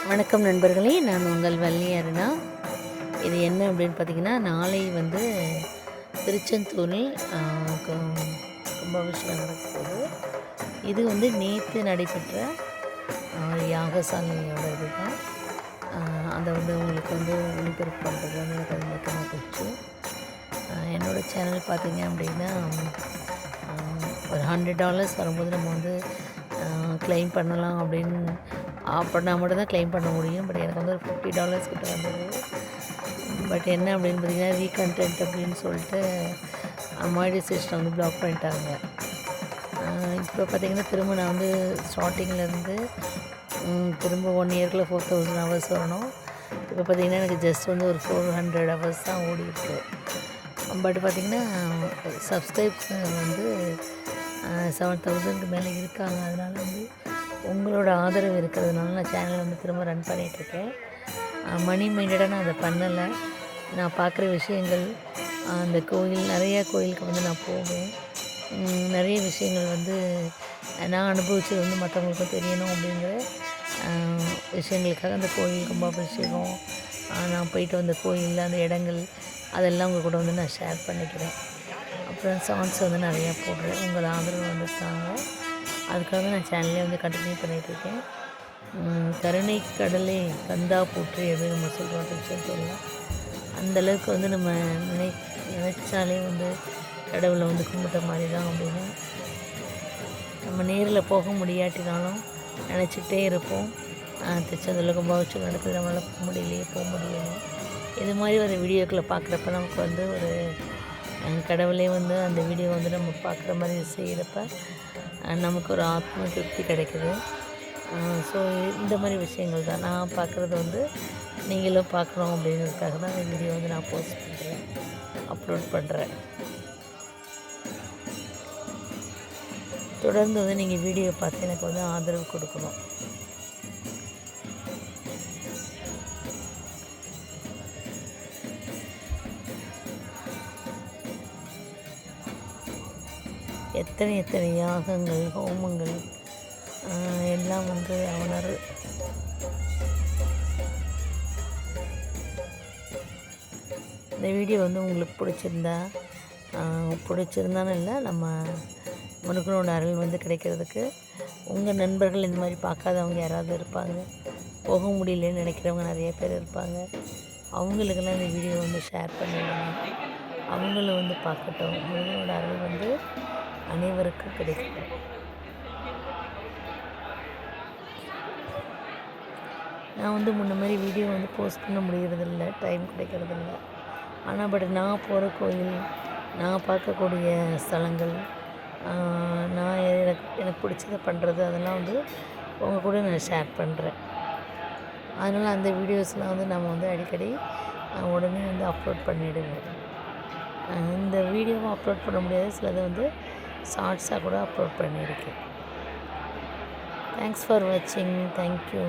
வணக்கம் நண்பர்களே, நான் உங்கள் வள்ளி அருணா. இது என்ன அப்படின்னு பார்த்தீங்கன்னா, நாளை வந்து திருச்செந்தூரில் கும்பாபிஷேகம் நடக்கப்போகுது. இது வந்து நேற்று நடைபெற்ற யாகசாலையோட இது தான். அதை வந்து உங்களுக்கு வந்து ஒளிபரப்பு பண்ணுறது வந்து எனக்கு அது மிக்க மகிழ்ச்சி. என்னோடய சேனல் பார்த்தீங்க அப்படின்னா, ஒரு $100 வரும்போது நம்ம வந்து க்ளைம் பண்ணலாம் அப்படின்னு அப்படின்னா மட்டும் தான் க்ளைம் பண்ண முடியும். பட் எனக்கு வந்து ஒரு $50 கிட்ட வந்தது. பட் என்ன அப்படின்னு பார்த்தீங்கன்னா, ரீகன்டென்ட் அப்படின்னு சொல்லிட்டு மானிடைசேஷனை வந்து பிளாக் பண்ணிட்டாங்க. இப்போ பார்த்திங்கன்னா திரும்ப நான் வந்து ஸ்டார்டிங்லேருந்து திரும்ப 1 இயர்க்குள்ளே 4000 hours வரணும். இப்போ பார்த்திங்கன்னா எனக்கு ஜஸ்ட் வந்து ஒரு 400 hours தான் ஓடிருக்கு. பட் பார்த்திங்கன்னா சப்ஸ்கிரைப்ஸ் வந்து 7000க்கு மேலே இருக்காங்க. அதனால் வந்து உங்களோட ஆதரவு இருக்கிறதுனால நான் சேனலை வந்து திரும்ப ரன் பண்ணிகிட்ருக்கேன். மணி மைண்டடாக நான் அதை பண்ணலை. நான் பார்க்குற விஷயங்கள், அந்த நிறையா கோயிலுக்கு வந்து நான் போவேன். நிறைய விஷயங்கள் வந்து நான் அனுபவித்தது வந்து மற்றவங்களுக்கும் தெரியணும் அப்படிங்கிற விஷயங்களுக்காக அந்த கோயில் கும்பாபிஷேகம், நான் போயிட்டு வந்த கோயிலில் அந்த இடங்கள் அதெல்லாம் உங்கள் கூட வந்து நான் ஷேர் பண்ணிக்கிறேன். அப்புறம் சாங்ஸ் வந்து நிறையா போடுறேன். உங்கள் ஆதரவு வந்துருக்காங்க. அதுக்காக நான் சேனலே வந்து கண்டினியூ பண்ணிகிட்ருக்கேன். கருணை கடலே கந்தா போற்றி அப்படின்னு நம்ம சொல்கிறோம் திருச்செந்தூரில். அந்தளவுக்கு வந்து நம்ம நினைச்சாலே வந்து கடவுளை வந்து கும்பிட்ட மாதிரி தான் அப்படின்னு. நம்ம நேரில் போக முடியாட்டினாலும் நினச்சிக்கிட்டே இருப்போம். திருச்செந்தூரில் கும்பாபிஷேகம் நடக்குது, நம்மளால் போக முடியலையே போக முடியலையே. இது மாதிரி ஒரு வீடியோக்களை பார்க்குறப்ப நமக்கு வந்து ஒரு கடவுளே வந்து அந்த வீடியோ வந்து நம்ம பார்க்குற மாதிரி செய்கிறப்ப நமக்கு ஒரு ஆத்ம திருப்தி கிடைக்குது. ஸோ இந்த மாதிரி விஷயங்கள் தான் நான் பார்க்குறது வந்து நீங்களும் பார்க்கணும் அப்படிங்கிறதுக்காக தான் இந்த வீடியோ வந்து நான் போஸ்ட் பண்ணுறேன், அப்லோட் பண்ணுறேன். தொடர்ந்து வந்து நீங்கள் வீடியோ பார்த்து எனக்கு வந்து ஆதரவு கொடுக்கணும். எத்தனை யாகங்கள், ஹோமங்கள் எல்லாம் வந்து அவனர் இந்த வீடியோ வந்து உங்களுக்கு பிடிச்சிருந்தான்னு இல்லை, நம்ம முருகனோட அருள் வந்து கிடைக்கிறதுக்கு உங்கள் நண்பர்கள் இந்த மாதிரி பார்க்காதவங்க யாராவது இருப்பாங்க, போக முடியலன்னு நினைக்கிறவங்க நிறைய பேர் இருப்பாங்க. அவங்களுக்கெல்லாம் இந்த வீடியோ வந்து ஷேர் பண்ணிடுங்க. அவங்களும் வந்து பார்க்கட்டும். முருகனோட அருள் வந்து அனைவருக்கும் கிடைக்கும். நான் வந்து முன்ன மாதிரி வீடியோ வந்து போஸ்ட் பண்ண முடிகிறதில்ல, டைம் கிடைக்கிறதில்ல. ஆனால் பட் நான் போகிற கோயில், நான் பார்க்கக்கூடிய ஸ்தலங்கள், நான் எனக்கு பிடிச்சதை பண்ணுறது, அதெல்லாம் வந்து உங்கள் கூட நான் ஷேர் பண்ணுறேன். அதனால் அந்த வீடியோஸ்லாம் வந்து நம்ம வந்து அடிக்கடி உடனே வந்து அப்லோட் பண்ணிவிடுவேன். இந்த வீடியோவை அப்லோட் பண்ண முடியாது, சிலதை வந்து ஷார்ட்ஸாக கூட அப்லோட் பண்ணியிருக்கேன். தேங்க்ஸ் ஃபார் வாட்சிங். தேங்க்யூ.